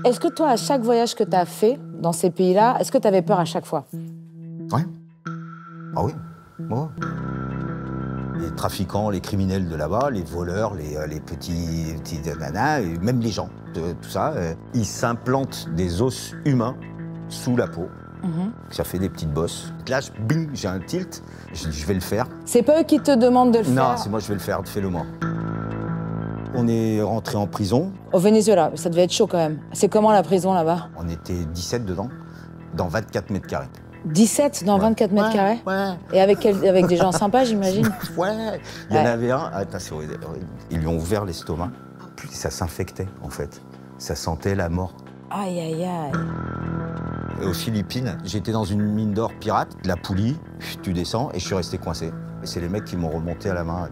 Est-ce que toi, à chaque voyage que tu as fait dans ces pays-là, est-ce que tu avais peur à chaque fois? Ouais. Ah oui. Ouais. Les trafiquants, les criminels de là-bas, les voleurs, les petits nanas, et même les gens, tout ça, ils s'implantent des os humains sous la peau. Ça fait des petites bosses. Là, bing, j'ai un tilt, je dis je vais le faire. C'est pas eux qui te demandent de le faire? Non, c'est moi, je vais le faire, fais-le moi. On est rentré en prison. Au Venezuela, ça devait être chaud quand même. C'est comment la prison là-bas? On était 17 dedans, dans 24 mètres carrés. 17 dans 24 mètres carrés? Ouais. Et avec des gens sympas, j'imagine? Ouais. Il y en avait un, attends, c'est horrible. Ils lui ont ouvert l'estomac, puis ça s'infectait en fait. Ça sentait la mort. Aïe, aïe, aïe. Et aux Philippines, j'étais dans une mine d'or pirate, la poulie, tu descends et je suis resté coincé. Et c'est les mecs qui m'ont remonté à la main.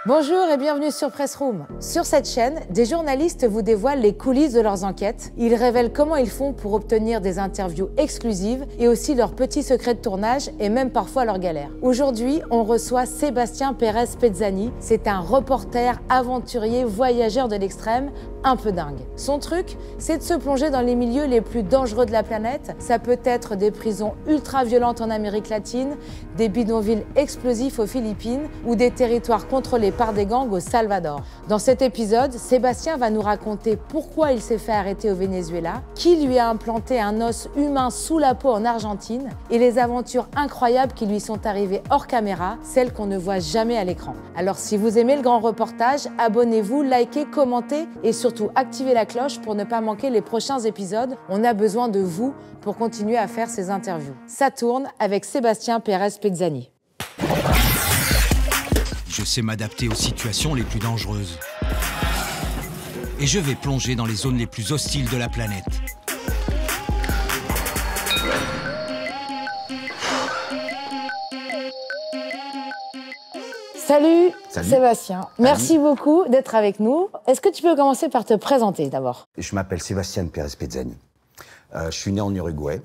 Bonjour et bienvenue sur Press Room. Sur cette chaîne, des journalistes vous dévoilent les coulisses de leurs enquêtes. Ils révèlent comment ils font pour obtenir des interviews exclusives et aussi leurs petits secrets de tournage et même parfois leurs galères. Aujourd'hui, on reçoit Sébastien Pérez Pezzani. C'est un reporter, aventurier, voyageur de l'extrême, un peu dingue. Son truc, c'est de se plonger dans les milieux les plus dangereux de la planète. Ça peut être des prisons ultra violentes en Amérique latine, des bidonvilles explosifs aux Philippines ou des territoires contrôlés par des gangs au Salvador. Dans cet épisode, Sébastien va nous raconter pourquoi il s'est fait arrêter au Venezuela, qui lui a implanté un os humain sous la peau en Argentine et les aventures incroyables qui lui sont arrivées hors caméra, celles qu'on ne voit jamais à l'écran. Alors si vous aimez le grand reportage, abonnez-vous, likez, commentez et surtout activez la cloche pour ne pas manquer les prochains épisodes. On a besoin de vous pour continuer à faire ces interviews. Ça tourne avec Sébastien Pérez Pezzani. Je sais m'adapter aux situations les plus dangereuses. Et je vais plonger dans les zones les plus hostiles de la planète. Salut. Sébastien, Salut. merci beaucoup d'être avec nous. Est-ce que tu peux commencer par te présenter d'abord? Je m'appelle Sébastien Pérez Pezzani. Je suis né en Uruguay.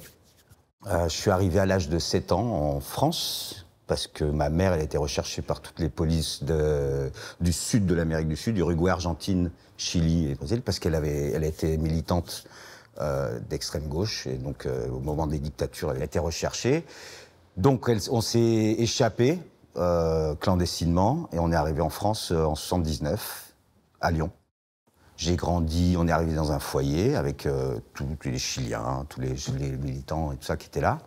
Je suis arrivé à l'âge de 7 ans en France parce que ma mère, elle a été recherchée par toutes les polices du sud de l'Amérique du Sud, Uruguay, Argentine, Chili et Brésil, parce elle a été militante d'extrême gauche. Et donc, au moment des dictatures, elle a été recherchée. Donc, on s'est échappé clandestinement et on est arrivé en France en 79, à Lyon. J'ai grandi, on est arrivé dans un foyer avec tous les Chiliens, tous les militants et tout ça qui étaient là.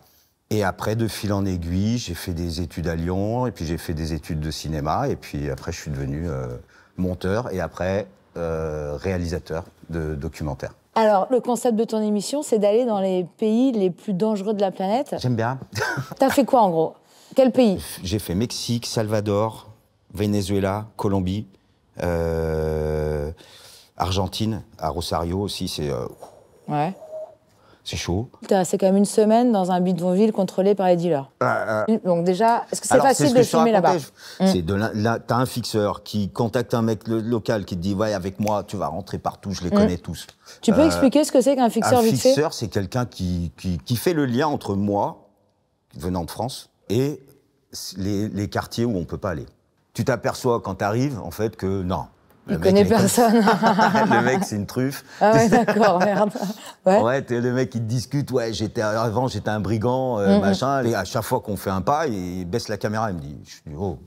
Et après, de fil en aiguille, j'ai fait des études à Lyon, et puis j'ai fait des études de cinéma, et puis après, je suis devenu monteur, et après, réalisateur de documentaires. Alors, le concept de ton émission, c'est d'aller dans les pays les plus dangereux de la planète. J'aime bien. T'as fait quoi, en gros? Quel pays? J'ai fait Mexique, Salvador, Venezuela, Colombie, Argentine, à Rosario aussi, c'est... Ouais. C'est chaud. C'est quand même une semaine dans un bidonville contrôlé par les dealers. Donc déjà, est-ce que c'est facile de filmer là-bas? T'as un fixeur qui contacte un mec local qui te dit « Ouais, avec moi, tu vas rentrer partout, je les connais tous. » Tu peux expliquer ce que c'est qu'un fixeur vite fait? Un fixeur, c'est quelqu'un qui fait le lien entre moi, venant de France, et les quartiers où on ne peut pas aller. Tu t'aperçois quand tu arrives, en fait, que non. Il connaît personne. Le mec, c'est une truffe. Ah ouais, d'accord, merde. Ouais, t'es le mec qui te discute, ouais, avant, j'étais un brigand, machin. Et à chaque fois qu'on fait un pas, il baisse la caméra, il me dit, je dis, oh,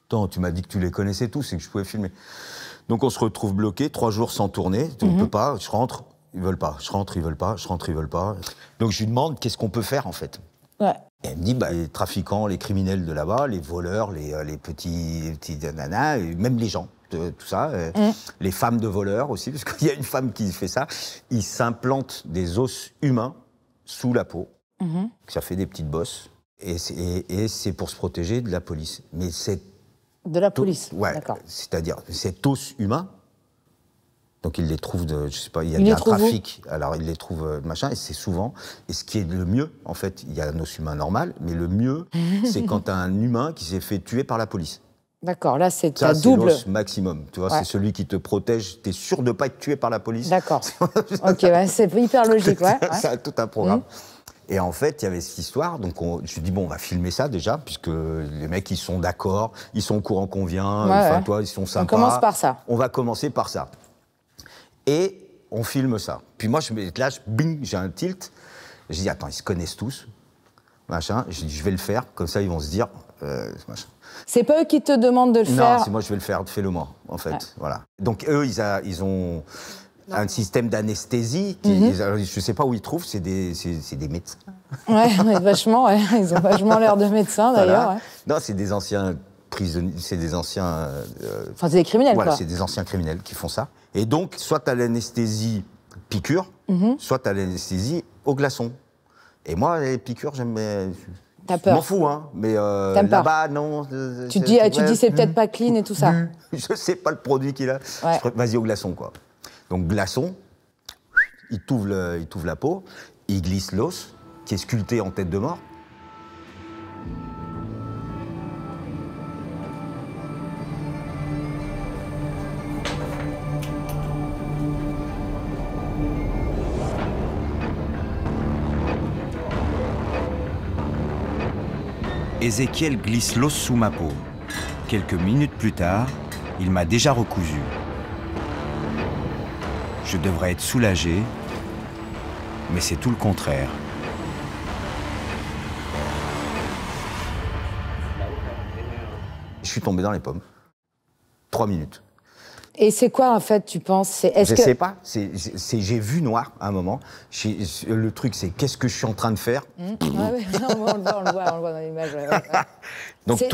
attends, tu m'as dit que tu les connaissais tous et que je pouvais filmer. Donc on se retrouve bloqué, 3 jours sans tourner, on peut pas, je rentre, ils veulent pas, je rentre, ils veulent pas, je rentre, ils veulent pas. Donc je lui demande, qu'est-ce qu'on peut faire, en fait? Ouais. Et elle me dit, les trafiquants, les criminels de là-bas, les voleurs, les petits nanas, et même les gens. Tout ça, les femmes de voleurs aussi, parce qu'il y a une femme qui fait ça, ils s'implantent des os humains sous la peau, ça fait des petites bosses, et c'est pour se protéger de la police. Mais c'est... De la police, ouais, d'accord. C'est-à-dire, cet os humain, donc ils les trouvent, je sais pas, il y a un trafic, alors ils les trouvent, machin, et c'est souvent, et ce qui est le mieux, en fait, il y a un os humain normal, mais le mieux, c'est quand t'as un humain qui s'est fait tuer par la police. D'accord, là c'est ta double. C'est l'os maximum, tu vois, c'est celui qui te protège, t'es sûr de pas être tué par la police. D'accord. Ok, ouais, c'est hyper logique, ouais. Ça a tout un programme. Et en fait, il y avait cette histoire, donc je me suis dit, bon, on va filmer ça déjà, puisque les mecs, ils sont d'accord, ils sont au courant qu'on vient, toi, ils sont sympas. On commence par ça. On va commencer par ça. Et on filme ça. Puis moi, bing, j'ai un tilt. Je dis, attends, ils se connaissent tous, machin. Je dis, je vais le faire, comme ça, ils vont se dire, machin. C'est pas eux qui te demandent de le faire? Non, c'est moi, je vais le faire, fais-le moi, en fait, voilà. Donc eux, ils ont un système d'anesthésie, je sais pas où ils trouvent, c'est des médecins. Ouais, mais vachement, ouais. Ils ont vachement l'air de médecins, d'ailleurs. Voilà. Ouais. Non, c'est des anciens prisonniers, c'est des anciens... Enfin, c'est des criminels, voilà, quoi. c'est des anciens criminels qui font ça. Et donc, soit t'as l'anesthésie piqûre, soit t'as l'anesthésie au glaçon. Et moi, les piqûres, j'aime... T'as peur? Je m'en fous, hein, mais là-bas, non... Tu te dis, c'est peut-être pas clean et tout ça. Je sais pas le produit qu'il a. Ouais. Vas-y au glaçon, quoi. Donc, glaçon, il t'ouvre la peau, il glisse l'os, qui est sculpté en tête de mort. Ézéchiel glisse l'os sous ma peau. Quelques minutes plus tard, il m'a déjà recousu. Je devrais être soulagé, mais c'est tout le contraire. Je suis tombé dans les pommes. 3 minutes. Et c'est quoi, en fait, tu penses? Je sais pas. J'ai vu noir à un moment. Le truc, c'est qu'est-ce que je suis en train de faire? Ouais, on le voit dans l'image. Ouais. Donc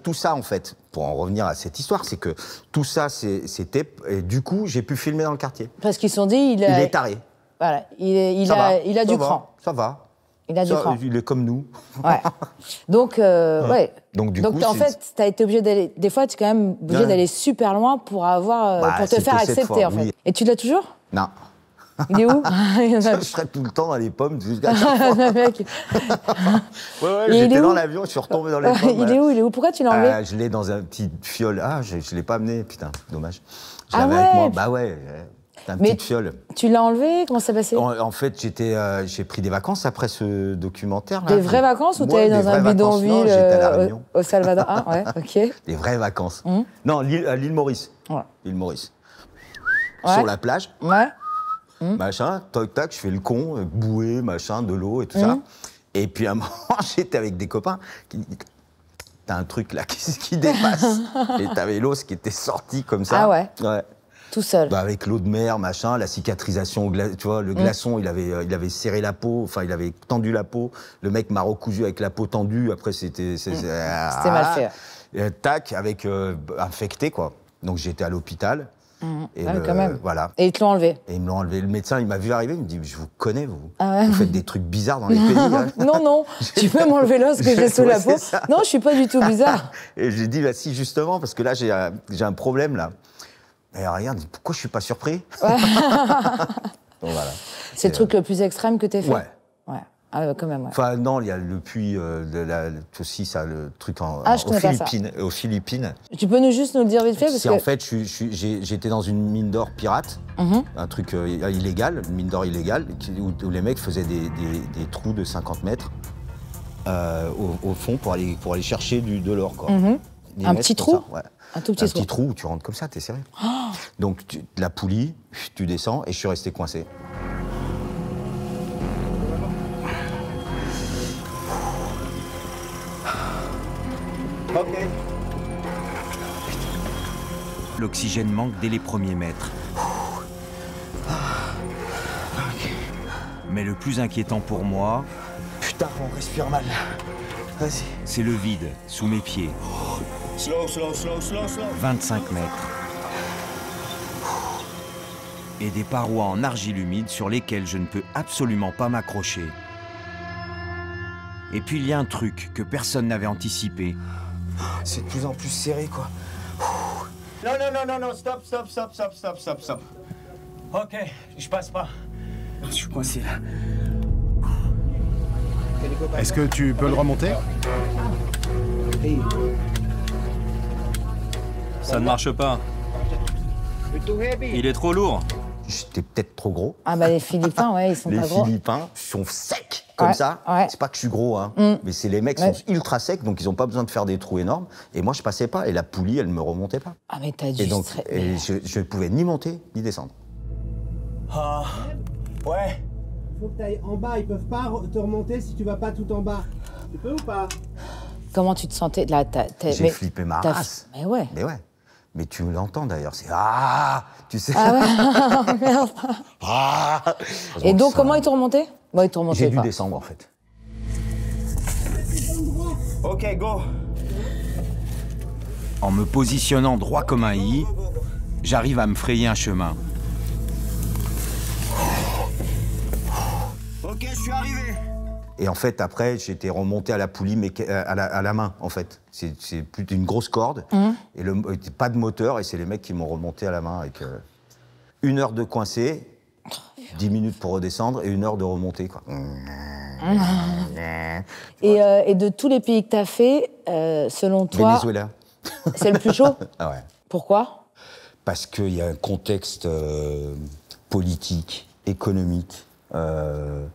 tout ça, en fait, pour en revenir à cette histoire, c'est que tout ça, c'était... Et du coup, j'ai pu filmer dans le quartier. Parce qu'ils se sont dit... Il est taré. Voilà, il a du cran. Ça va. Il a du cran. Il est comme nous. Ouais. Donc, ouais. Donc, en fait, tu as été obligé d'aller... Des fois, tu es quand même obligé d'aller super loin pour pour te faire accepter, fois, en fait. Oui. Et tu l'as toujours? Non. Il est où? Je serais tout le temps dans les pommes. Le mec. Ouais, j'étais dans l'avion, je suis retombé dans les pommes. Il est où? Pourquoi tu l'as enlevé? Je l'ai dans un petit fiole. Ah, je l'ai pas amené, putain, dommage. Je l'avais avec moi. Bah ouais. Un petit fiole. Tu l'as enlevé? Comment ça s'est passé? En fait, j'ai pris des vacances après ce documentaire. Des vraies vacances ou t'es allé dans un bidonville? Non, j'étais à La Réunion. Au Salvador. Ah, ouais, ok. Des vraies vacances. Non, à l'île Maurice. Ouais. L'île Maurice. Ouais. Sur la plage. Ouais. Machin, toc tac, je fais le con, bouée, machin, de l'eau et tout ça. Et puis à un moment, j'étais avec des copains qui disent, t'as un truc là qui dépasse. Et t'avais l'os qui était sorti comme ça. Ah ouais? Ouais. Tout seul. Bah avec l'eau de mer, machin, la cicatrisation, tu vois, le glaçon, il avait serré la peau, enfin, il avait tendu la peau. Le mec m'a recousu avec la peau tendue. Après, c'était mal fait. Et, tac, avec infecté, quoi. Donc j'étais à l'hôpital. Et quand même. Voilà. Et ils te l'ont enlevé. Et ils me l'ont enlevé. Le médecin, il m'a vu arriver, il me dit, je vous connais, vous. Vous faites des trucs bizarres dans les pays. Hein. Non, tu peux m'enlever l'os que j'ai sous la peau. Non, je suis pas du tout bizarre. Et j'ai dit, bah si, justement, parce que là, j'ai un problème, là. Et regarde, pourquoi je suis pas surpris? Ouais. Donc, voilà. C'est le truc le plus extrême que t'aies fait? Ouais. Ah, quand même, ouais. Enfin, non, il y a le puits, aussi, ça, le truc aux Philippines. Tu peux juste nous le dire vite fait? En fait, j'étais dans une mine d'or pirate, un truc illégal, une mine d'or illégale, où les mecs faisaient des trous de 50 mètres au fond pour aller chercher de l'or, quoi. Un petit trou? Ouais. Un tout petit trou où tu rentres comme ça, t'es sérieux? Donc, la poulie, tu descends et je suis resté coincé. Ok. L'oxygène manque dès les premiers mètres. Mais le plus inquiétant pour moi... Putain, on respire mal. Vas-y. C'est le vide, sous mes pieds. Slow. 25 mètres. Et des parois en argile humide sur lesquelles je ne peux absolument pas m'accrocher. Et puis il y a un truc que personne n'avait anticipé. C'est de plus en plus serré, quoi. Non, stop. Ok, je passe pas. Je suis coincé, là. Est-ce que tu peux le remonter? Ça ne marche pas. Il est trop lourd. J'étais peut-être trop gros. Ah bah les Philippins, ouais, ils sont pas gros. Les Philippins sont secs. comme Ouais, ça. ouais. C'est pas que je suis gros, hein, mais c'est les mecs Ouais. sont ultra secs, donc ils ont pas besoin de faire des trous énormes. Et moi, je passais pas. Et la poulie, elle me remontait pas. Ah, mais t'as dû Et donc, mais- je pouvais ni monter ni descendre. Ah. Ouais. Faut que tu ailles en bas, ils peuvent pas te remonter si tu vas pas tout en bas. Tu peux ou pas? Comment tu te sentais là J'ai flippé ma race. Mais ouais. Mais ouais. Mais tu l'entends d'ailleurs, c'est ah, tu sais. Ah ouais. Merde. Ah. Et donc, comment ils t'ont remonté? Bon, ils t'ont remonté. J'ai dû pas. descendre en fait. Ok, go. En me positionnant droit comme un i, j'arrive à me frayer un chemin. Ok, je suis arrivé. Et en fait, après, j'étais remonté à la poulie, mais à la main, en fait. C'est plus une grosse corde, et pas de moteur, et c'est les mecs qui m'ont remonté à la main avec 1 heure de coincé, 10 minutes pour redescendre, et 1 heure de remonter, quoi. Et de tous les pays que t'as fait, selon toi, Venezuela. c'est le plus chaud? Ah ouais. Pourquoi? Parce qu'il y a un contexte politique, économique, de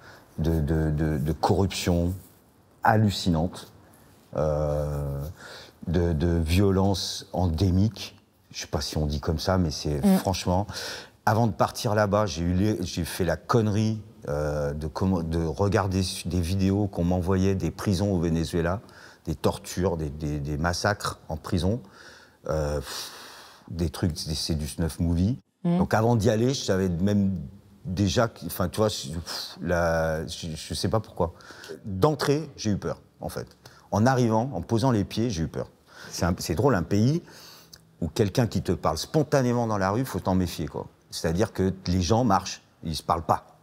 corruption hallucinante, de violence endémique. Je ne sais pas si on dit comme ça, mais c'est franchement... Avant de partir là-bas, j'ai fait la connerie de regarder des vidéos qu'on m'envoyait des prisons au Venezuela, des tortures, des massacres en prison, des trucs, c'est du snuff movie. Donc avant d'y aller, je savais même déjà, enfin tu vois, je sais pas pourquoi. D'entrée, j'ai eu peur, en fait. En arrivant, en posant les pieds, j'ai eu peur. C'est drôle, un pays où quelqu'un qui te parle spontanément dans la rue, faut t'en méfier, quoi. C'est-à-dire que les gens marchent, ils se parlent pas.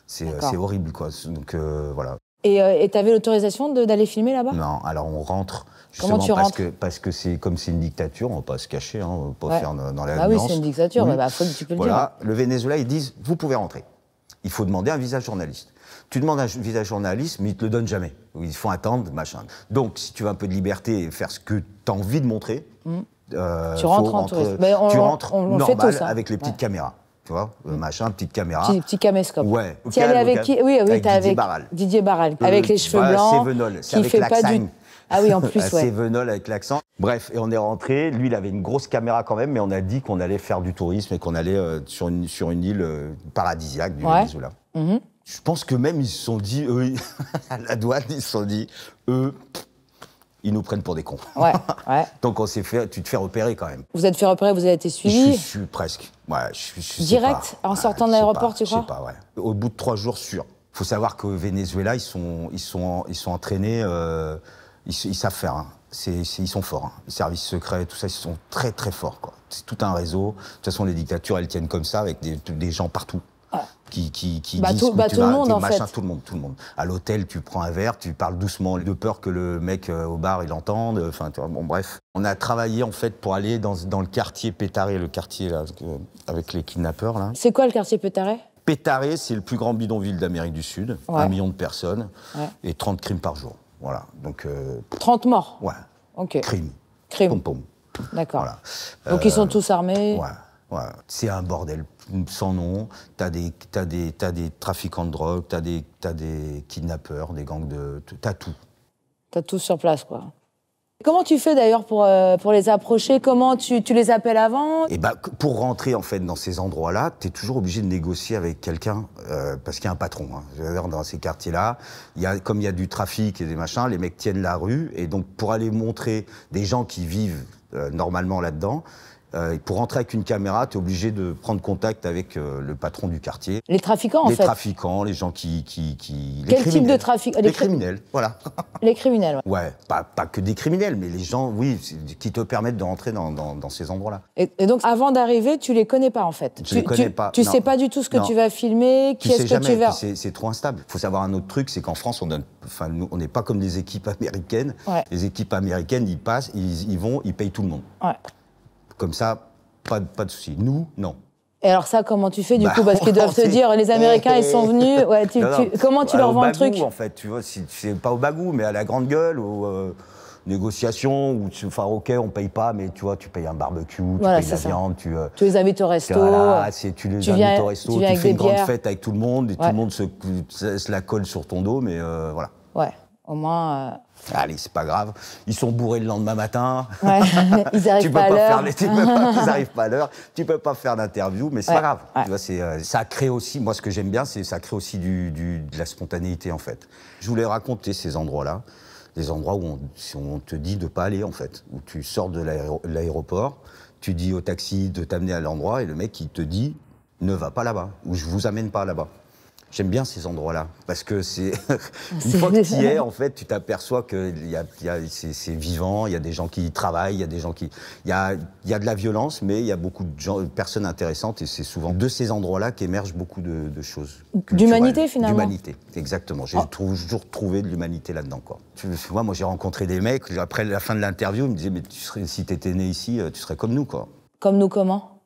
C'est horrible, quoi. Donc voilà. Et t'avais l'autorisation d'aller filmer là-bas? Non, alors on rentre. Comment tu rentres? Parce que c'est comme c'est une dictature, on va pas se cacher, hein, on va pas faire dans la Ah oui, nuance. c'est une dictature, Oui. mais bah, tu peux le dire. Voilà, le Venezuela, ils disent, vous pouvez rentrer. Il faut demander un visa journaliste. Tu demandes un visa journaliste, mais ils te le donnent jamais. Ils font attendre, machin. Donc, si tu veux un peu de liberté et faire ce que tu as envie de montrer, Tu rentres en touriste. Mais tu rentres on fait normal tous, hein. avec les petites caméras. Tu vois, machin, petite caméra. Petit caméscope. Ouais. Tu y allais avec qui? Oui, avec t'es Didier avec Barral. Didier Barral, avec les cheveux blancs. C'est Venol, c'est qui avec fait pas l'accent. du. Ah oui, en plus, C'est ouais. Venol avec l'accent. Bref, et on est rentré. Lui, il avait une grosse caméra quand même, mais on a dit qu'on allait faire du tourisme et qu'on allait sur une île paradisiaque du Venezuela. Je pense que même ils se sont dit, eux, à la douane, ils se sont dit, eux, ils nous prennent pour des cons. Ouais, ouais. Donc tu te fais repérer quand même. Vous êtes fait repérer, vous avez été suivi. Je suis presque. Ouais, je sais Direct, pas. en sortant de je sais l'aéroport, pas, tu crois? Je sais pas, ouais. Au bout de 3 jours, sûr. Il faut savoir qu'au Venezuela, ils sont entraînés, ils savent faire. Hein. Ils sont forts. Hein. Les services secrets, tout ça, ils sont très très forts, quoi. C'est tout un réseau. De toute façon, les dictatures, elles tiennent comme ça, avec des gens partout. Qui disent tout le monde, en fait. Tout le monde. À l'hôtel, tu prends un verre, tu parles doucement, de peur que le mec au bar, il entende. Enfin, bon, bref. On a travaillé, en fait, pour aller dans le quartier Pétaré, le quartier, là, avec les kidnappeurs, là. C'est quoi le quartier Pétaré? Pétaré, c'est le plus grand bidonville d'Amérique du Sud. Ouais. 1 million de personnes. Ouais. Et 30 crimes par jour. Voilà. Donc, 30 morts? ouais. Ok. Crime. Crime. Pom pom. D'accord. Voilà. Donc ils sont tous armés? Ouais. C'est un bordel sans nom. T'as des trafiquants de drogue, t'as des kidnappeurs, des gangs de... T'as tout. T'as tous sur place, quoi. Comment tu fais d'ailleurs pour les approcher? Comment tu les appelles avant? Et pour rentrer en fait dans ces endroits-là, t'es toujours obligé de négocier avec quelqu'un parce qu'il y a un patron. Hein. C'est-à-dire, dans ces quartiers-là, comme il y a du trafic et des machins, les mecs tiennent la rue et donc pour aller montrer des gens qui vivent normalement là-dedans. Pour rentrer avec une caméra, tu es obligé de prendre contact avec le patron du quartier. Les trafiquants, en fait? Les trafiquants, les gens qui Quel type de trafic? Les criminels, voilà. Les criminels, ouais. Ouais, pas que des criminels, mais les gens, oui, qui te permettent de rentrer dans ces endroits-là. Et donc, avant d'arriver, tu les connais pas, en fait? Je les connais pas. Tu non. sais pas du tout ce que Non. tu vas filmer, qui Tu est-ce sais que jamais, tu vas... c'est trop instable. Il faut savoir un autre truc, c'est qu'en France, nous, on n'est pas comme des équipes américaines. Ouais. Les équipes américaines, ils passent, ils vont, ils payent tout le monde. Ouais. Comme ça, pas de souci. Nous, non. Et alors ça, comment tu fais, du coup? Parce qu'ils doivent te dire, les Américains, ils sont venus... Ouais, Non. comment tu leur Au vends le bagou, truc? en fait, tu vois, c'est pas au bagou, mais à la grande gueule, négociation où enfin ok, on paye pas, mais tu vois, tu payes un barbecue, tu Voilà, payes la c'est ça. viande, Tu les invites au resto. voilà, tu les invites au resto, tu viens tu avec fais des une grande bières. fête avec tout le monde, et tout Ouais. le monde se la colle sur ton dos, mais voilà. Ouais, au moins. Allez, c'est pas grave. Ils sont bourrés le lendemain matin. Ouais, ils arrivent pas à l'heure. Ils arrivent pas à l'heure. Tu peux pas faire d'interview, mais c'est Ouais, pas grave. ouais. Tu vois, ça crée aussi. Moi, ce que j'aime bien, c'est ça crée aussi de la spontanéité en fait. Je voulais raconter ces endroits-là, des endroits où on te dit de pas aller en fait, où tu sors de l'aéroport, tu dis au taxi de t'amener à l'endroit et le mec il te dit ne va pas là-bas ou je vous amène pas là-bas. J'aime bien ces endroits-là, parce que c'est une fois que tu y es, en fait, tu t'aperçois que c'est vivant, il y a des gens qui y travaillent, il y a des gens qui... Il y a de la violence, mais il y a beaucoup de personnes intéressantes, et c'est souvent de ces endroits-là qu'émergent beaucoup de choses. D'humanité, finalement. D'humanité, exactement. J'ai toujours trouvé de l'humanité là-dedans, quoi. Tu vois, moi, j'ai rencontré des mecs, après la fin de l'interview, ils me disaient, mais si t'étais né ici, tu serais comme nous, quoi. Comme nous, comment?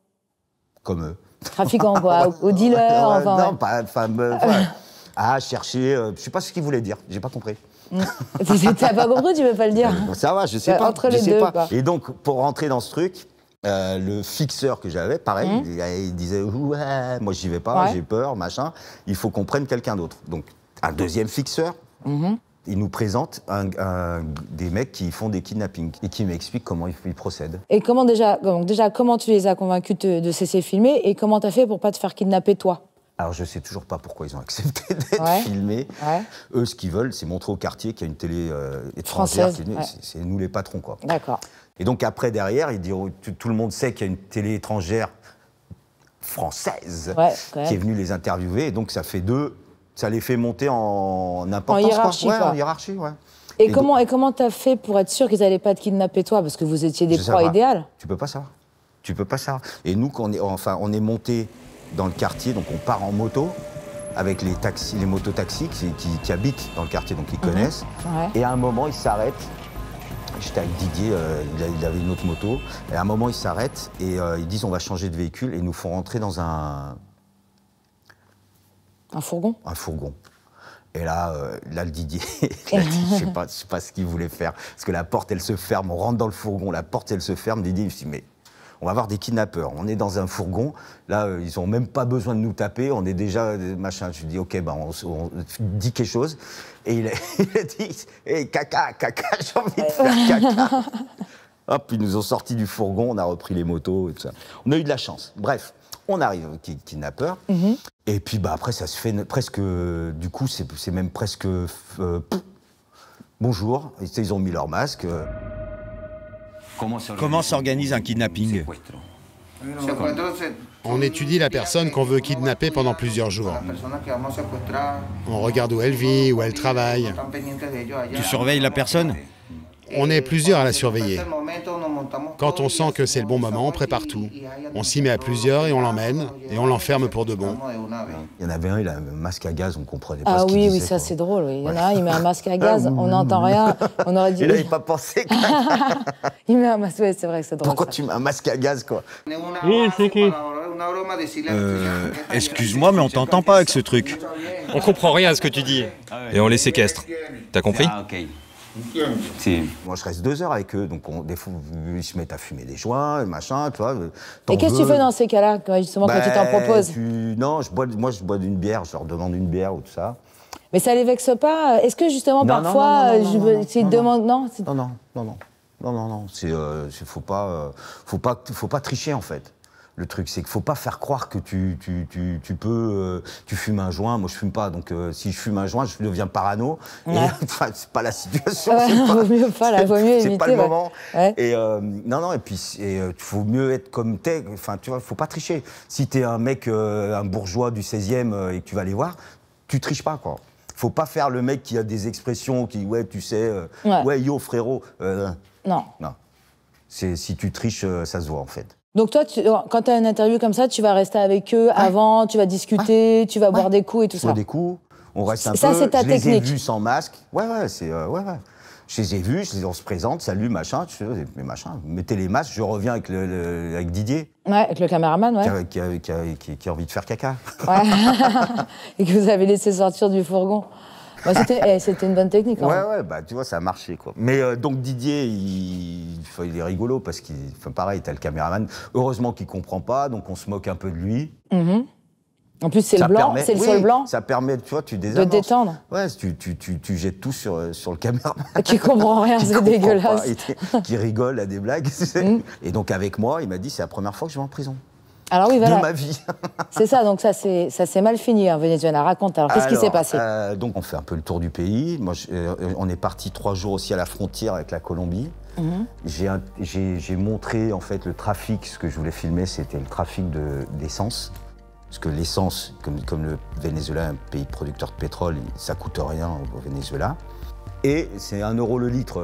Comme eux. Trafiquants, quoi, aux dealers, Ouais, enfin... non, ouais. pas... chercher... je sais pas ce qu'il voulait dire, j'ai pas compris. T'as pas compris, tu veux pas le dire? Ça va, je sais pas. Entre je les sais deux, pas. quoi. Et donc, pour rentrer dans ce truc, le fixeur que j'avais, pareil, il disait « Ouais, moi j'y vais pas, Ouais. j'ai peur, machin, il faut qu'on prenne quelqu'un d'autre. » Donc, un deuxième fixeur, il nous présente des mecs qui font des kidnappings et qui m'expliquent comment ils procèdent. Et comment déjà, comment tu les as convaincus de cesser filmer et comment t'as fait pour pas te faire kidnapper, toi? Alors, je sais toujours pas pourquoi ils ont accepté d'être Ouais. filmés. Ouais. Eux, ce qu'ils veulent, c'est montrer au quartier qu'il y a une télé étrangère. Française, ouais. C'est nous les patrons, quoi. D'accord. Et donc après, derrière, il dit, tout le monde sait qu'il y a une télé étrangère française Ouais, quand même. qui est venue les interviewer. Et donc ça fait ça les fait monter en importance. En hiérarchie, quoi. Ouais, quoi. en hiérarchie, ouais. Et donc, comment t'as fait pour être sûr qu'ils allaient pas te kidnapper, toi? Parce que vous étiez des je sais proies pas. idéales. Tu peux pas savoir. Tu peux pas savoir. Et nous, quand on est monté dans le quartier, donc on part en moto avec les mototaxis qui habitent dans le quartier, donc ils connaissent. Ouais. Et à un moment, ils s'arrêtent. J'étais avec Didier, il avait une autre moto. Et à un moment, ils s'arrêtent et ils disent on va changer de véhicule et ils nous font rentrer dans un fourgon? un fourgon. Et là, le Didier, il a dit, je sais pas ce qu'il voulait faire. Parce que la porte, elle se ferme, on rentre dans le fourgon, la porte, elle se ferme. Didier, il me dit, mais on va avoir des kidnappeurs. On est dans un fourgon, là, ils n'ont même pas besoin de nous taper, on est déjà, machin. Je lui dis, ok, ben, on dit quelque chose. Et il a dit, hey, caca, j'ai envie de faire caca. Hop, ils nous ont sortis du fourgon, on a repris les motos et tout ça. On a eu de la chance. Bref, on arrive au kidnappeur. Et puis bah, après, ça se fait presque... Du coup, c'est même presque... bonjour. Et, ils ont mis leur masque. Comment s'organise un kidnapping? On étudie la personne qu'on veut kidnapper pendant plusieurs jours. On regarde où elle vit, où elle travaille. Tu surveilles la personne? On est plusieurs à la surveiller. Quand on sent que c'est le bon moment, on prépare tout. On s'y met à plusieurs et on l'emmène, et on l'enferme pour de bon. Il y en avait un, il a un masque à gaz, on comprenait pas Ah ce qu'il oui, disait. oui, ça quoi. c'est drôle. Oui. Il y en a un, il met un masque à gaz, on n'entend rien. On aurait dit. Il n'avait pas pensé. Il met un masque, oui, c'est vrai que c'est drôle. Pourquoi ça. tu mets un masque à gaz, quoi? Excuse-moi, mais on t'entend pas avec ce truc. On comprend rien à ce que tu dis. Et on les séquestre. T'as compris? Moi, je reste 2 heures avec eux, donc des fois, ils se mettent à fumer des joints, machin, tu vois. Et qu'est-ce que tu fais dans ces cas-là, justement, quand tu t'en proposes? Non, moi, je bois d'une bière, je leur demande une bière ou tout ça. Mais ça les vexe pas? Est-ce que justement, Non, parfois, non, s'ils te demandent... Non, Non, faut pas tricher, en fait. Le truc, c'est qu'il faut pas faire croire que tu fumes un joint. Moi, je fume pas, donc si je fume un joint, je deviens parano. Ouais. Enfin, c'est pas la situation. Ouais, vaut mieux pas, là, vaut mieux éviter. C'est pas le moment. Ouais. Et non, et puis faut mieux être comme t'es. Enfin, tu vois, faut pas tricher. Si t'es un mec, un bourgeois du 16e et que tu vas les voir, tu triches pas, quoi. Faut pas faire le mec qui a des expressions qui, ouais, tu sais, ouais, yo frérot. Non. Non. Si tu triches, ça se voit, en fait. Donc toi, quand tu as une interview comme ça, tu vas rester avec eux avant, tu vas discuter, tu vas boire des coups et tout ça. Boire des coups, on reste un Ça, peu. c'est ta je les ai technique. vus sans masque. Ouais. Je les ai vus, on se présente, salut, machin. Mais machin, mettez les masques, je reviens avec Didier. Ouais, avec le caméraman, ouais. Qui a envie de faire caca. Ouais. Et que vous avez laissé sortir du fourgon. Bah, c'était une bonne technique. Ouais, ouais, bah tu vois, ça a marché, quoi. Mais donc Didier, il est rigolo parce qu'il, enfin, pareil, t'as le caméraman. Heureusement qu'il comprend pas, donc on se moque un peu de lui. En plus, c'est le blanc, c'est le sol blanc. Ça permet, tu vois, tu désamorces. De détendre. Ouais, tu jettes tout sur le caméraman. Qui comprend rien, c'est dégueulasse. Qui rigole à des blagues. Tu sais. Et donc avec moi, il m'a dit, c'est la première fois que je vais en prison. Alors oui, voilà. De ma vie. C'est ça, donc ça s'est mal fini, hein, Venezuela. Raconte, alors, qu'est-ce qui s'est passé? Donc on fait un peu le tour du pays. Moi, on est parti 3 jours aussi à la frontière avec la Colombie. J'ai montré, en fait, le trafic. Ce que je voulais filmer, c'était le trafic d'essence. Parce que l'essence, comme le Venezuela est un pays producteur de pétrole, ça coûte rien au Venezuela. Et c'est 1 € le litre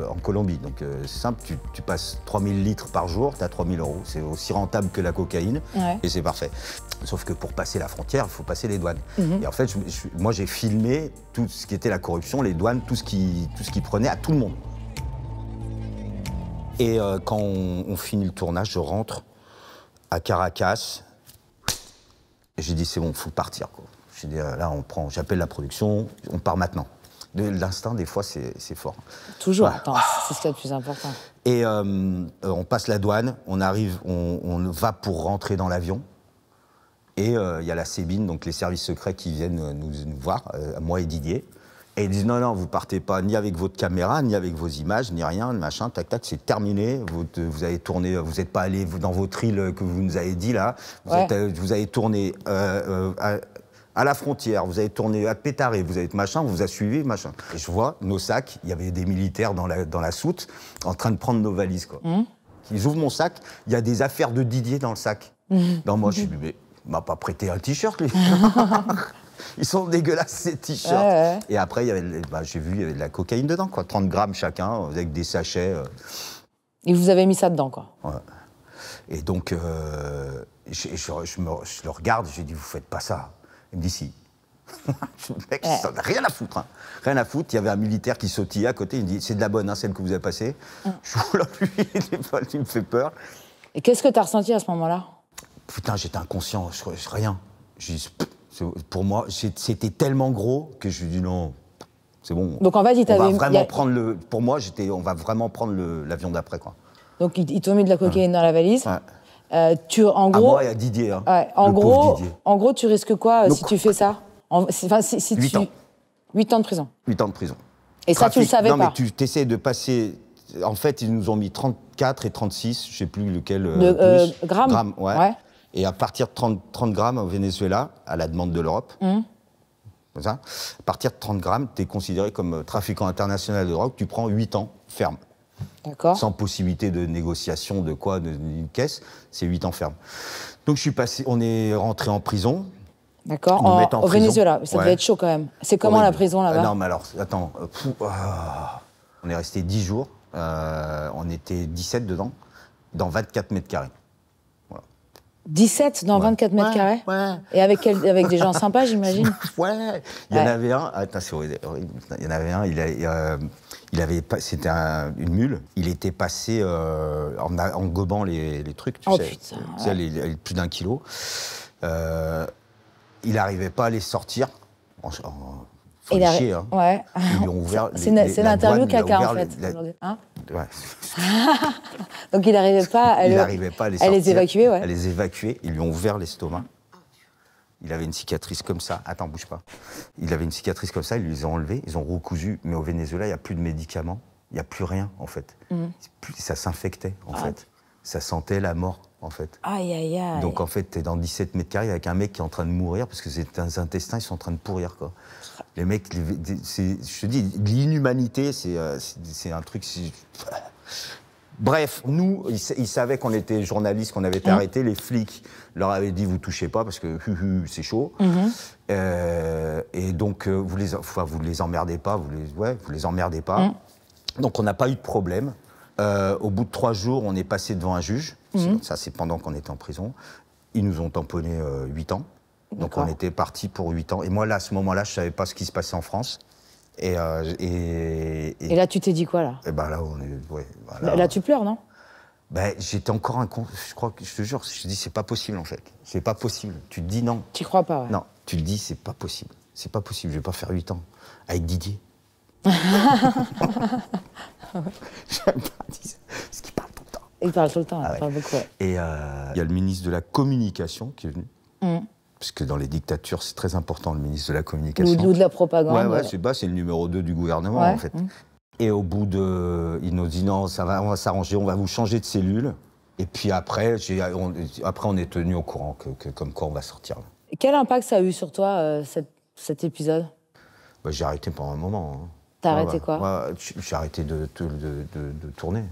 en Colombie. Donc c'est simple, tu passes 3000 litres par jour, tu as 3000 €. C'est aussi rentable que la cocaïne et c'est parfait. Sauf que pour passer la frontière, il faut passer les douanes. Et en fait, moi j'ai filmé tout ce qui était la corruption, les douanes, tout ce qui prenait à tout le monde. Et quand on finit le tournage, je rentre à Caracas. J'ai dit, c'est bon, il faut partir, quoi. J'ai dit, là, j'appelle la production, on part maintenant. L'instinct, des fois, c'est fort. Toujours, attends, c'est ce qui est le plus important. Et on passe la douane, on arrive, on va pour rentrer dans l'avion. Et il y a la Sébine, donc les services secrets qui viennent nous voir, moi et Didier. Et ils disent, non, vous partez pas ni avec votre caméra, ni avec vos images, ni rien, machin, tac, tac, c'est terminé. Vous avez tourné, vous n'êtes pas allé dans votre île que vous nous avez dit, là. Vous avez tourné à la frontière, vous avez tourné à Pétaré, vous avez machin, on vous a suivi, machin. Et je vois nos sacs, il y avait des militaires dans la soute, en train de prendre nos valises, quoi. Ils ouvrent mon sac, il y a des affaires de Didier dans le sac. Donc moi, je suis dit, mais il m'a pas prêté un t-shirt, lui. Ils sont dégueulasses, ces t-shirts. Et après, j'ai vu, il y avait de la cocaïne dedans, quoi. 30 grammes chacun, avec des sachets. Et vous avez mis ça dedans, quoi. Ouais. Et donc, je le regarde, je lui dis, vous faites pas ça. Il me dit, si. Le mec, ça n'a rien à foutre. Hein. Rien à foutre. Il y avait un militaire qui sautillait à côté. Il me dit, c'est de la bonne, hein, celle que vous avez passée. Je vois là, lui, il me fait peur. Et qu'est-ce que tu as ressenti à ce moment-là? Putain, j'étais inconscient, rien. Pour moi, c'était tellement gros que je lui ai dit non, c'est bon. Donc en fait, pour moi, on va vraiment prendre l'avion d'après, quoi. Donc ils t'ont mis de la cocaïne dans la valise. À moi et à Didier. Hein, en gros, tu risques quoi si tu fais ça? 8 ans. 8 ans de prison. 8 ans de prison. Et ça, tu le savais pas? Non, mais tu essaies de passer... En fait, ils nous ont mis 34 et 36, je sais plus lequel grammes. Ouais. Et à partir de 30 grammes au Venezuela, à la demande de l'Europe, comme ça, à partir de 30 grammes, tu es considéré comme trafiquant international de drogue, tu prends 8 ans ferme. D'accord. Sans possibilité de négociation, d'une caisse, c'est 8 ans ferme. Donc on est rentré en prison. D'accord, au Venezuela, ça devait être chaud quand même. C'est comment la prison là-bas? Non, mais alors, attends, on est resté 10 jours, on était 17 dedans, dans 24 mètres carrés. 17 dans 24 mètres carrés? Et avec des gens sympas, j'imagine? Il y en avait un, attends, c'est horrible. Il y en avait un, c'était une mule, il était passé en gobant les trucs, tu sais. Putain, plus d'1 kilo. Il n'arrivait pas à les sortir. Faut les chier, hein. Ouais. Ils lui ont ouvert c'est l'interview caca, en fait. Hein? Ouais. Donc il n'arrivait pas à les évacuer, à les évacuer. Ils lui ont ouvert l'estomac. Il avait une cicatrice comme ça. Attends, bouge pas. Il avait une cicatrice comme ça, ils les ont enlevés, ils ont recousu. Mais au Venezuela, il n'y a plus de médicaments. Il n'y a plus rien, en fait. Ça s'infectait, en fait. Ça sentait la mort, en fait. Aïe, aïe, aïe. Donc, en fait, t'es dans 17 mètres carrés avec un mec qui est en train de mourir parce que ses intestins, ils sont en train de pourrir, quoi. Les mecs, je te dis, l'inhumanité, c'est un truc... Bref, nous, ils savaient qu'on était journalistes, qu'on avait été arrêtés. Les flics leur avaient dit, vous touchez pas parce que c'est chaud. Et donc, vous les emmerdez pas, vous les emmerdez pas. Donc, on n'a pas eu de problème. Au bout de 3 jours, on est passé devant un juge. Ça, c'est pendant qu'on était en prison. Ils nous ont tamponné 8 ans. Donc, on était partis pour 8 ans. Et moi, là, à ce moment-là, je savais pas ce qui se passait en France. Et là, tu t'es dit quoi, là? Et ben là, là, tu pleures, non? Ben, j'étais encore je crois que, je te jure, je te dis, c'est pas possible, en fait. C'est pas possible. Tu te dis non. Tu crois pas, ouais. Non, tu te dis, c'est pas possible. C'est pas possible, je vais pas faire 8 ans. Avec Didier. J'aime pas dire ça, parce qu'il parle tout le temps. Il parle tout le temps, Ah il ouais. parle beaucoup. Ouais. Et il y a le ministre de la Communication qui est venu. Parce que dans les dictatures, c'est très important, le ministre de la Communication. Ou de la propagande. Ouais, c'est le numéro 2 du gouvernement, Ouais. en fait. Et au bout de... Il nous dit, non, on va s'arranger, on va vous changer de cellule. Et puis après, on est tenu au courant que comme quoi on va sortir. Là. Quel impact ça a eu sur toi, cet épisode? Bah, j'ai arrêté pendant un moment. Hein. T'as arrêté quoi? Ouais, j'ai arrêté de tourner.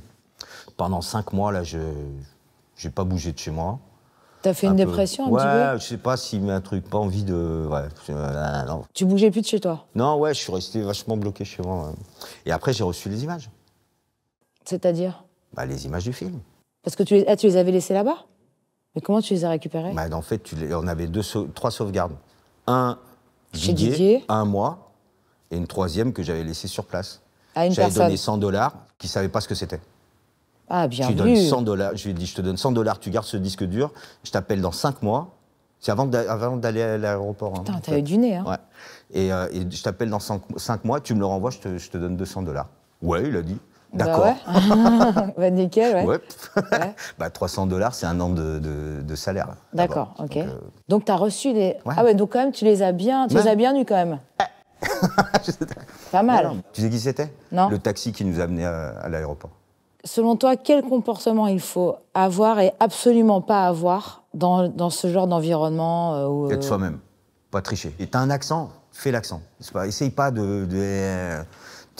Pendant 5 mois, là, j'ai pas bougé de chez moi. T'as fait une dépression un petit peu? Ouais, je sais pas s'il met un truc, pas envie de... Ouais, non. Tu bougeais plus de chez toi? Non, ouais, je suis resté vachement bloqué chez moi. Ouais. Et après, j'ai reçu les images. C'est-à-dire? Bah, les images du film. Parce que tu les avais laissées là-bas? Mais comment tu les as récupérées? Bah, en fait, on avait 3 sauvegardes. Un, Chez Didier. un mois, et une troisième que j'avais laissée sur place. À une J'avais personne? donné $100, qui ne savait pas ce que c'était. Ah, bien Tu vu. donnes $100, je lui ai dit, je te donne $100, tu gardes ce disque dur, je t'appelle dans 5 mois. C'est avant d'aller à l'aéroport. Hein, putain, t'as eu du nez, hein. Ouais. Et je t'appelle dans 5 mois, tu me le renvoies, je te donne $200. Ouais, il a dit. D'accord. Bah, ouais. Bah, nickel, ouais. Ouais. Ouais. Bah, $300, c'est un an de salaire. Là, D'accord, d'abord. ok. Donc, t'as reçu les... Ouais. Ah ouais, donc quand même, tu les as bien eus quand même. Pas mal. Non. Tu sais qui c'était? Non. Le taxi qui nous a amenés à l'aéroport. Selon toi, quel comportement il faut avoir et absolument pas avoir dans ce genre d'environnement où, Être soi-même, pas tricher. Et t'as un accent, fais l'accent. Essaye pas de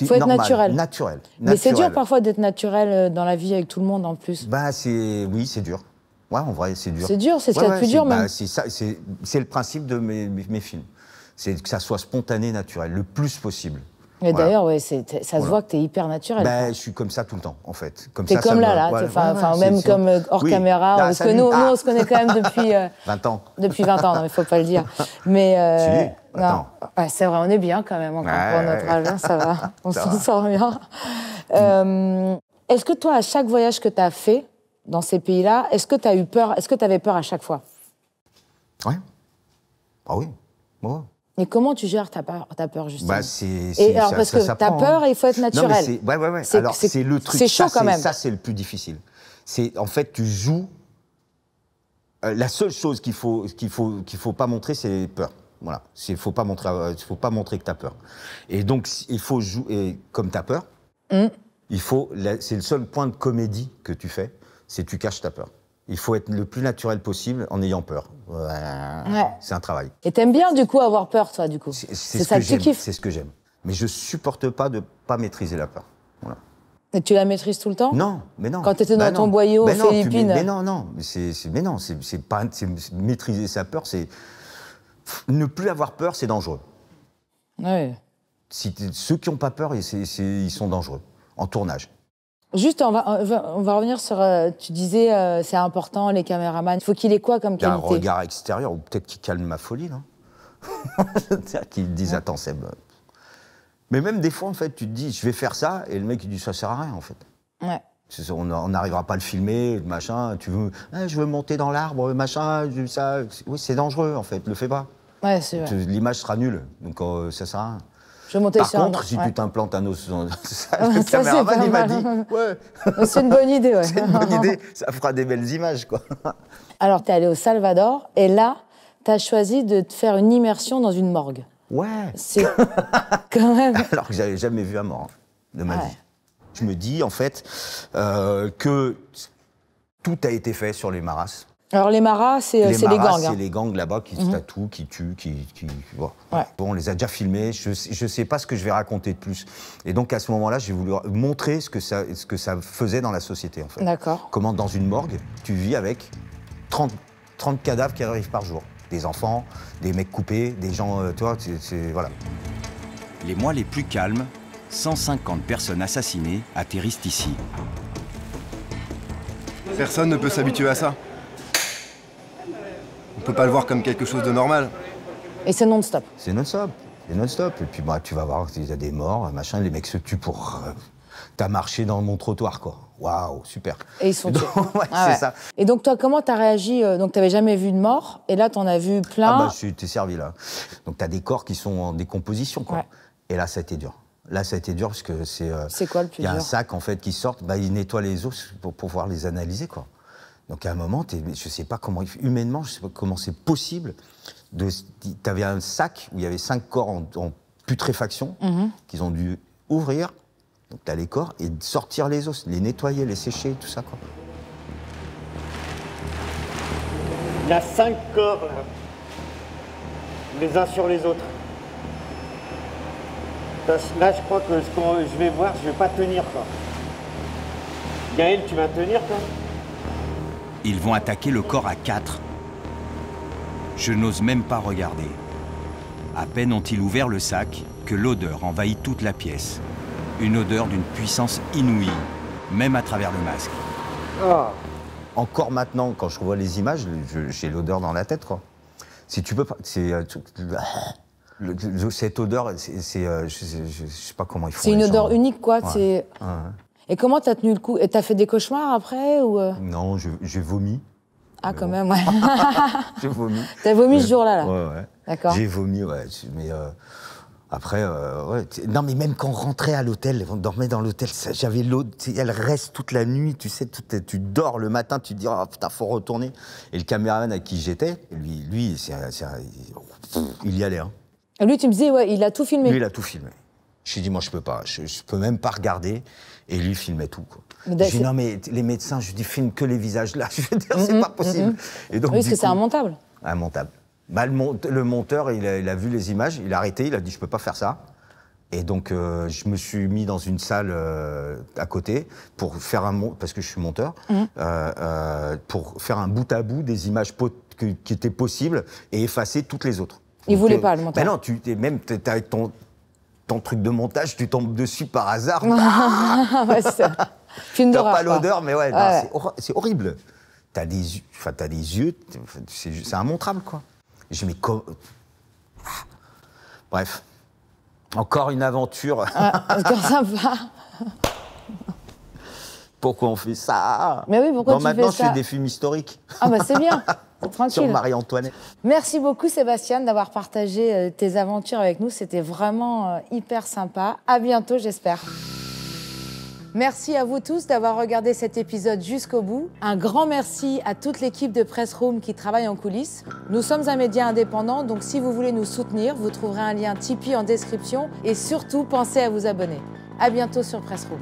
faut être naturel. Naturel. Mais c'est dur parfois d'être naturel dans la vie avec tout le monde en plus. Bah oui, c'est dur. Ouais, en vrai, c'est dur. C'est dur, c'est ce qu'il y a de plus dur même. C'est le principe de mes films. C'est que ça soit spontané, naturel, le plus possible. Et Voilà. d'ailleurs, ouais, ça se voit que t'es hyper naturel. Bah, je suis comme ça tout le temps, en fait. T'es comme là, ouais, même comme hors caméra, parce que nous, on se connaît quand même depuis... 20 ans. Depuis 20 ans, non, mais faut pas le dire. Mais Si, non, attends. ouais, c'est vrai, on est bien quand même, encore pour notre âge, hein, ça va, on s'en sort bien. Est-ce que toi, à chaque voyage que tu as fait dans ces pays-là, est-ce que tu as eu peur, est-ce que tu avais peur à chaque fois? Ouais. Ah oui. Ouais. Et comment tu gères ta peur justement? Bah, parce que t'as peur et il faut être naturel. Non, mais ouais. Alors, c'est le truc. C'est chaud quand même. Ça, c'est le plus difficile. C'est, en fait, tu joues... la seule chose qu'il faut pas montrer, c'est peur. Voilà. Il faut pas montrer que tu as peur. Et donc, il faut jouer comme tu as peur. C'est le seul point de comédie que tu fais, c'est tu caches ta peur. Il faut être le plus naturel possible en ayant peur. Ouais. C'est un travail. Et t'aimes bien, du coup, avoir peur, toi, du coup? C'est ça que tu kiffes? C'est ce que j'aime. Mais je supporte pas de pas maîtriser la peur. Voilà. Et tu la maîtrises tout le temps? Non, mais non. Quand tu étais dans ton boyau aux Philippines? Mais non. C'est pas maîtriser sa peur, c'est... Ne plus avoir peur, c'est dangereux. Oui. Ceux qui n'ont pas peur, ils sont dangereux, en tournage. Juste, on va revenir sur... tu disais, c'est important, les caméramans. Il faut qu'il ait quoi comme Il y a un qualité? regard extérieur, ou peut-être qu'il calme ma folie, non? Qu'ils disent, attends, Seb... Mais même des fois, en fait, tu te dis, je vais faire ça, et le mec, il dit, ça sert à rien, en fait. Ouais. On n'arrivera pas à le filmer, machin, je veux monter dans l'arbre, machin, ça... Oui, c'est dangereux, en fait, le fais pas. Ouais, c'est vrai. L'image sera nulle, donc ça sert à rien. Je vais monter Par sur contre, si tu t'implantes un os dans... Le caméraman, il m'a dit, ouais. C'est une bonne idée, ouais. C'est une bonne idée, ça fera des belles images, quoi. Alors, t'es allé au Salvador, et là, t'as choisi de te faire une immersion dans une morgue. Ouais. C'est quand même... Alors que j'avais jamais vu à mort de ma vie. Je me dis, en fait, que tout a été fait sur les Maras. Alors, les Maras, c'est les gangs. C'est les gangs là-bas qui se tatouent, qui tuent, Bon. Ouais. Bon, on les a déjà filmés, je sais pas ce que je vais raconter de plus. Et donc, à ce moment-là, j'ai voulu montrer ce que ça faisait dans la société, en fait. D'accord. Comment, dans une morgue, tu vis avec 30 cadavres qui arrivent par jour. Des enfants, des mecs coupés, des gens, tu vois, voilà. Les mois les plus calmes, 150 personnes assassinées atterrissent ici. Personne ne peut s'habituer à ça. On peut pas le voir comme quelque chose de normal. Et c'est non-stop. C'est non-stop. C'est non-stop. Et puis, bah, tu vas voir qu'il y a des morts, machin, les mecs se tuent pour t'as marché dans mon trottoir, quoi. Waouh, super. Et ils sont tués. Ouais, c'est ça. Et donc, toi, comment t'as réagi? Donc, t'avais jamais vu de mort, et là, t'en as vu plein. Ah bah, je t'ai servi, là. Donc, t'as des corps qui sont en décomposition, quoi. Ouais. Et là, ça a été dur. Là, ça a été dur parce que c'est... C'est quoi le plus dur? Il y a un dur? sac, en fait, qui sort, bah, il nettoie les os pour pouvoir les analyser, quoi. Donc, à un moment, je sais pas comment... Humainement, je sais pas comment c'est possible. T'avais un sac où il y avait 5 corps en putréfaction qu'ils ont dû ouvrir. Donc, t'as les corps et sortir les os, les nettoyer, les sécher, tout ça, quoi. Il y a 5 corps, là. Les uns sur les autres. Là, je crois que ce que je vais voir, je vais pas tenir, quoi. Gaël, tu vas tenir, toi? Ils vont attaquer le corps à 4. Je n'ose même pas regarder. À peine ont-ils ouvert le sac que l'odeur envahit toute la pièce. Une odeur d'une puissance inouïe, même à travers le masque. Oh. Encore maintenant, quand je revois les images, j'ai l'odeur dans la tête, quoi. Si tu peux pas... cette odeur, je sais pas comment il faut. C'est une odeur unique, quoi. Ouais. Et comment t'as tenu le coup? Et t'as fait des cauchemars après ou... Non, j'ai vomi. Ah, quand même, ouais. J'ai vomi. T'as vomi ce jour-là, là? Ouais. D'accord. J'ai vomi, ouais. Mais après, ouais. Non, mais même quand on rentrait à l'hôtel, on dormait dans l'hôtel, j'avais l'eau, elle reste toute la nuit, tu sais, tu dors le matin, tu te dis, oh putain, faut retourner. Et le caméraman à qui j'étais, lui il y allait, hein. Et lui, tu me disais, ouais, il a tout filmé. Lui, il a tout filmé. Je lui ai dit, moi, je peux pas, je peux même pas regarder. Et lui, il filmait tout, quoi. Je lui ai dit, non, mais les médecins, je lui dis, filme que les visages là. Je veux dire, c'est pas possible. Et donc, oui, parce que c'est immontable. Immontable. Bah, le monteur, il a vu les images, il a arrêté, il a dit, je peux pas faire ça. Et donc, je me suis mis dans une salle à côté pour faire parce que je suis monteur, pour faire un bout à bout des images qui étaient possibles et effacer toutes les autres. Il voulait pas, le monteur. Ben non, t'es avec ton truc de montage, tu tombes dessus par hasard. Ouais, c'est ça. Film d'horreur. T'as pas l'odeur, mais ouais, c'est horrible. T'as des yeux, c'est immontrable, quoi. Je me dis, bref. Encore une aventure. Encore sympa. Pourquoi on fait ça? Mais oui, pourquoi tu fais ça? Maintenant, je fais des films historiques. Ah bah c'est bien, tranquille. Sur Marie-Antoinette. Merci beaucoup Sébastien d'avoir partagé tes aventures avec nous. C'était vraiment hyper sympa. À bientôt, j'espère. Merci à vous tous d'avoir regardé cet épisode jusqu'au bout. Un grand merci à toute l'équipe de Press Room qui travaille en coulisses. Nous sommes un média indépendant, donc si vous voulez nous soutenir, vous trouverez un lien Tipeee en description. Et surtout, pensez à vous abonner. À bientôt sur Press Room.